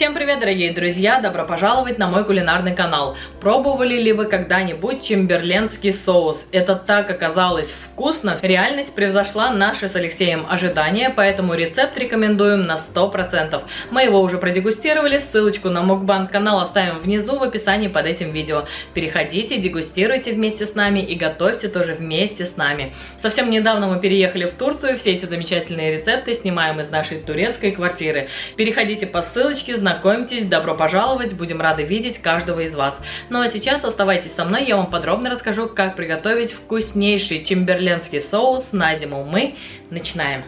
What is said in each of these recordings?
Всем привет, дорогие друзья! Добро пожаловать на мой кулинарный канал. Пробовали ли вы когда-нибудь чемберленский соус? Это так оказалось вкусно. Реальность превзошла наши с Алексеем ожидания, поэтому рецепт рекомендуем на 100%. Мы его уже продегустировали, ссылочку на мукбанг канал оставим внизу в описании под этим видео. Переходите, дегустируйте вместе с нами и готовьте тоже вместе с нами. Совсем недавно мы переехали в Турцию, все эти замечательные рецепты снимаем из нашей турецкой квартиры. Переходите по ссылочке, знакомьтесь, добро пожаловать, будем рады видеть каждого из вас. Ну а сейчас оставайтесь со мной, я вам подробно расскажу, как приготовить вкуснейший чемберленский соус на зиму. Мы начинаем.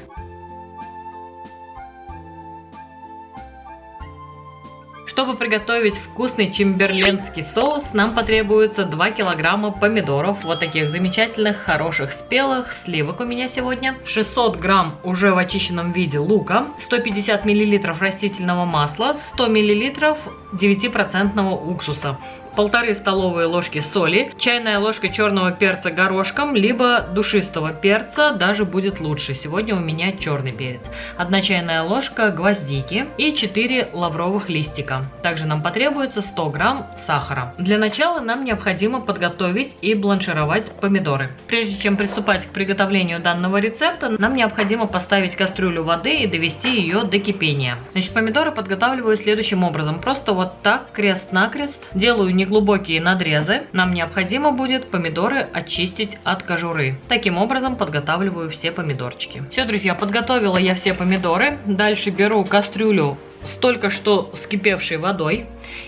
Чтобы приготовить вкусный чемберленский соус, нам потребуется 2 килограмма помидоров, вот таких замечательных, хороших, спелых, сливок у меня сегодня, 600 грамм уже в очищенном виде лука, 150 миллилитров растительного масла, 100 миллилитров 9% уксуса, 1,5 столовые ложки соли, чайная ложка черного перца горошком, либо душистого перца, даже будет лучше. Сегодня у меня черный перец. 1 чайная ложка гвоздики и 4 лавровых листика. Также нам потребуется 100 грамм сахара. Для начала нам необходимо подготовить и бланшировать помидоры. Прежде чем приступать к приготовлению данного рецепта, нам необходимо поставить кастрюлю воды и довести ее до кипения. Значит, помидоры подготавливаю следующим образом. Просто вот так, крест-накрест, делаю неглубокие надрезы. Нам необходимо будет помидоры очистить от кожуры. Таким образом подготавливаю все помидорчики. Все, друзья, подготовила я все помидоры. Дальше беру кастрюлю с только что вскипевшей водой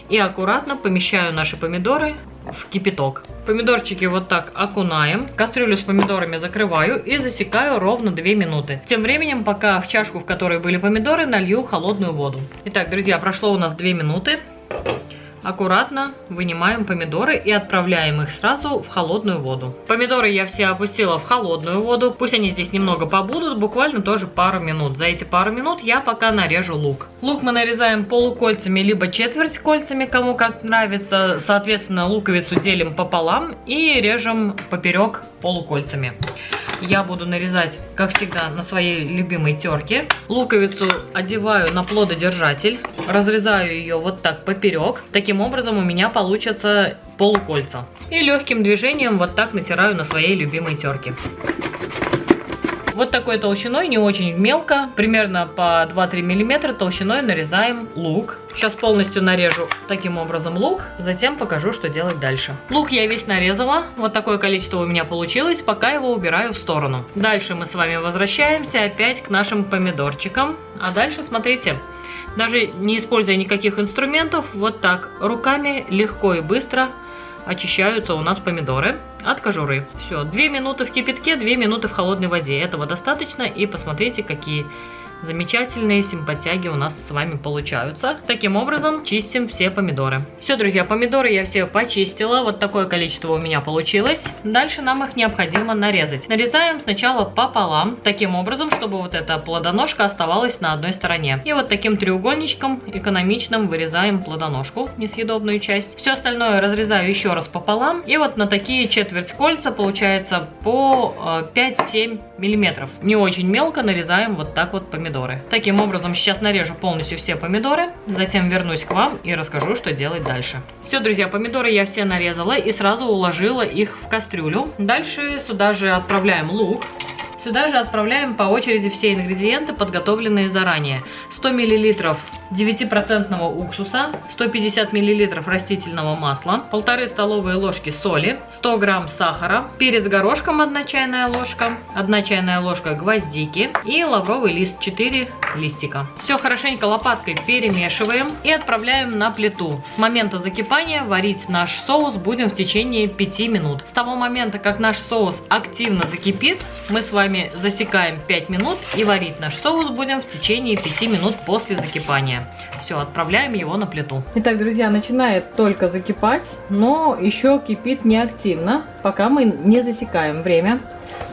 и аккуратно помещаю наши помидоры в кипяток. Помидорчики вот так окунаем, кастрюлю с помидорами закрываю и засекаю ровно 2 минуты. Тем временем, пока в чашку, в которой были помидоры, налью холодную воду. Итак, друзья, прошло у нас 2 минуты. Аккуратно вынимаем помидоры и отправляем их сразу в холодную воду. Помидоры я все опустила в холодную воду. Пусть они здесь немного побудут, буквально тоже пару минут. За эти пару минут я пока нарежу лук. Лук мы нарезаем полукольцами, либо четверть кольцами, кому как нравится. Соответственно, луковицу делим пополам и режем поперек полукольцами. Я буду нарезать, как всегда, на своей любимой терке. Луковицу одеваю на плододержатель, разрезаю ее вот так поперек. Таким образом у меня получатся полукольца. И легким движением вот так натираю на своей любимой терке. Вот такой толщиной, не очень мелко, примерно по 2-3 мм толщиной нарезаем лук. Сейчас полностью нарежу таким образом лук, затем покажу, что делать дальше. Лук я весь нарезала, вот такое количество у меня получилось, пока его убираю в сторону. Дальше мы с вами возвращаемся опять к нашим помидорчикам. А дальше, смотрите, даже не используя никаких инструментов, вот так руками легко и быстро очищаются у нас помидоры от кожуры. Все, 2 минуты в кипятке, 2 минуты в холодной воде. Этого достаточно. И посмотрите, какие замечательные симпатяги у нас с вами получаются. Таким образом чистим все помидоры. Все, друзья, помидоры я все почистила. Вот такое количество у меня получилось. Дальше нам их необходимо нарезать. Нарезаем сначала пополам, таким образом, чтобы вот эта плодоножка оставалась на одной стороне. И вот таким треугольничком экономичным вырезаем плодоножку, несъедобную часть. Все остальное разрезаю еще раз пополам. И вот на такие четверть кольца получается по 5-7 миллиметров. Не очень мелко нарезаем вот так вот помидоры. Таким образом, сейчас нарежу полностью все помидоры, затем вернусь к вам и расскажу, что делать дальше. Все, друзья, помидоры я все нарезала и сразу уложила их в кастрюлю. Дальше сюда же отправляем лук. Сюда же отправляем по очереди все ингредиенты, подготовленные заранее. 100 мл 9% уксуса, 150 мл растительного масла, 1,5 столовые ложки соли, 100 грамм сахара, перец горошком 1 чайная ложка, 1 чайная ложка гвоздики и лавровый лист 4 листика. Все хорошенько лопаткой перемешиваем и отправляем на плиту. С момента закипания варить наш соус будем в течение 5 минут. С того момента, как наш соус активно закипит, мы с вами засекаем 5 минут и варить наш соус будем в течение 5 минут после закипания. Все, отправляем его на плиту. Итак, друзья, начинает только закипать, но еще кипит неактивно, пока мы не засекаем время.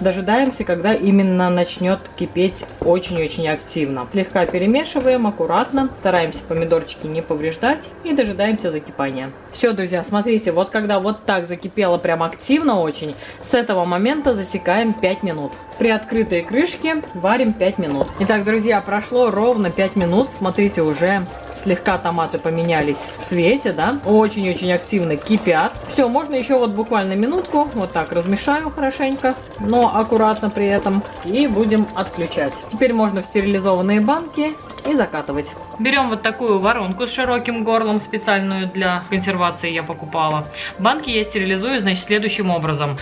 Дожидаемся, когда именно начнет кипеть очень-очень активно. Слегка перемешиваем, аккуратно, стараемся помидорчики не повреждать и дожидаемся закипания. Все, друзья, смотрите, вот когда вот так закипело прям активно очень, с этого момента засекаем 5 минут. При открытой крышке варим 5 минут. Итак, друзья, прошло ровно 5 минут, смотрите, уже слегка томаты поменялись в цвете, да, очень-очень активно кипят. Все, можно еще вот буквально минутку, вот так размешаю хорошенько, но аккуратно при этом, и будем отключать. Теперь можно в стерилизованные банки и закатывать. Берем вот такую воронку с широким горлом, специальную для консервации я покупала. Банки я стерилизую, значит, следующим образом.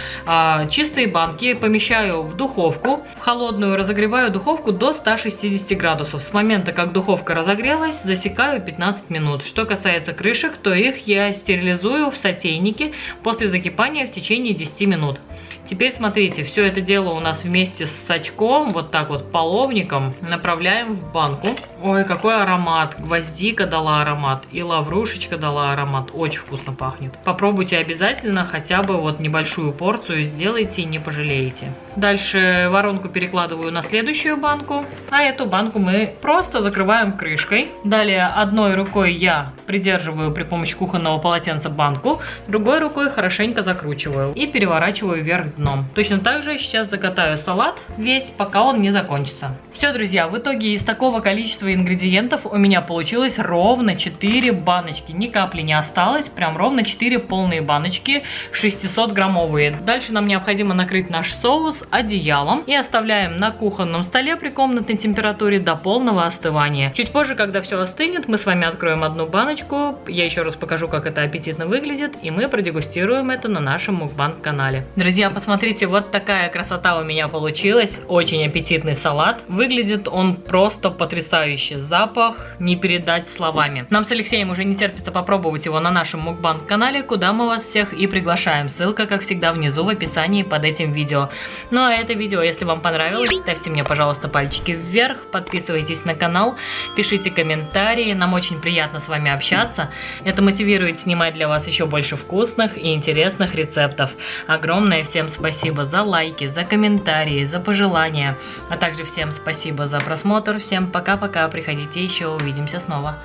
Чистые банки помещаю в духовку, в холодную, разогреваю духовку до 160 градусов. С момента, как духовка разогрелась, засекаю 15 минут. Что касается крышек, то их я стерилизую в сотейнике после закипания в течение 10 минут. Теперь смотрите, все это дело у нас вместе с сачком, вот так вот половником, направляем в банку. Ой, какой аромат! Гвоздика дала аромат и лаврушечка дала аромат. Очень вкусно пахнет. Попробуйте обязательно, хотя бы вот небольшую порцию сделайте и не пожалеете. Дальше воронку перекладываю на следующую банку, а эту банку мы просто закрываем крышкой. Далее одной рукой я придерживаю при помощи кухонного полотенца банку, другой рукой хорошенько закручиваю и переворачиваю вверх дном. Точно так же сейчас закатаю салат весь, пока он не закончится. Все, друзья, в итоге из такого количества ингредиентов у меня получилось ровно 4 баночки. Ни капли не осталось, прям ровно 4 полные баночки 600-граммовые. Дальше нам необходимо накрыть наш соус одеялом и оставляем на кухонном столе при комнатной температуре до полного остывания. Чуть позже, когда все остынет, мы с вами откроем одну баночку. Я еще раз покажу, как это аппетитно выглядит, и мы продегустируем это на нашем мукбанг-канале. Друзья, посмотрите, вот такая красота у меня получилась. Очень аппетитный салат. Выглядит он просто потрясающе. Запах не передать словами. Нам с Алексеем уже не терпится попробовать его на нашем мукбанг-канале, куда мы вас всех и приглашаем. Ссылка, как всегда, внизу в описании под этим видео. Ну а это видео, если вам понравилось, ставьте мне, пожалуйста, пальчики вверх, подписывайтесь на канал, пишите комментарии. Нам очень приятно с вами общаться. Это мотивирует снимать для вас еще больше вкусных и интересных рецептов. Огромное всем спасибо за лайки, за комментарии, за пожелания. А также всем спасибо за просмотр. Всем пока-пока. Приходите еще, увидимся снова.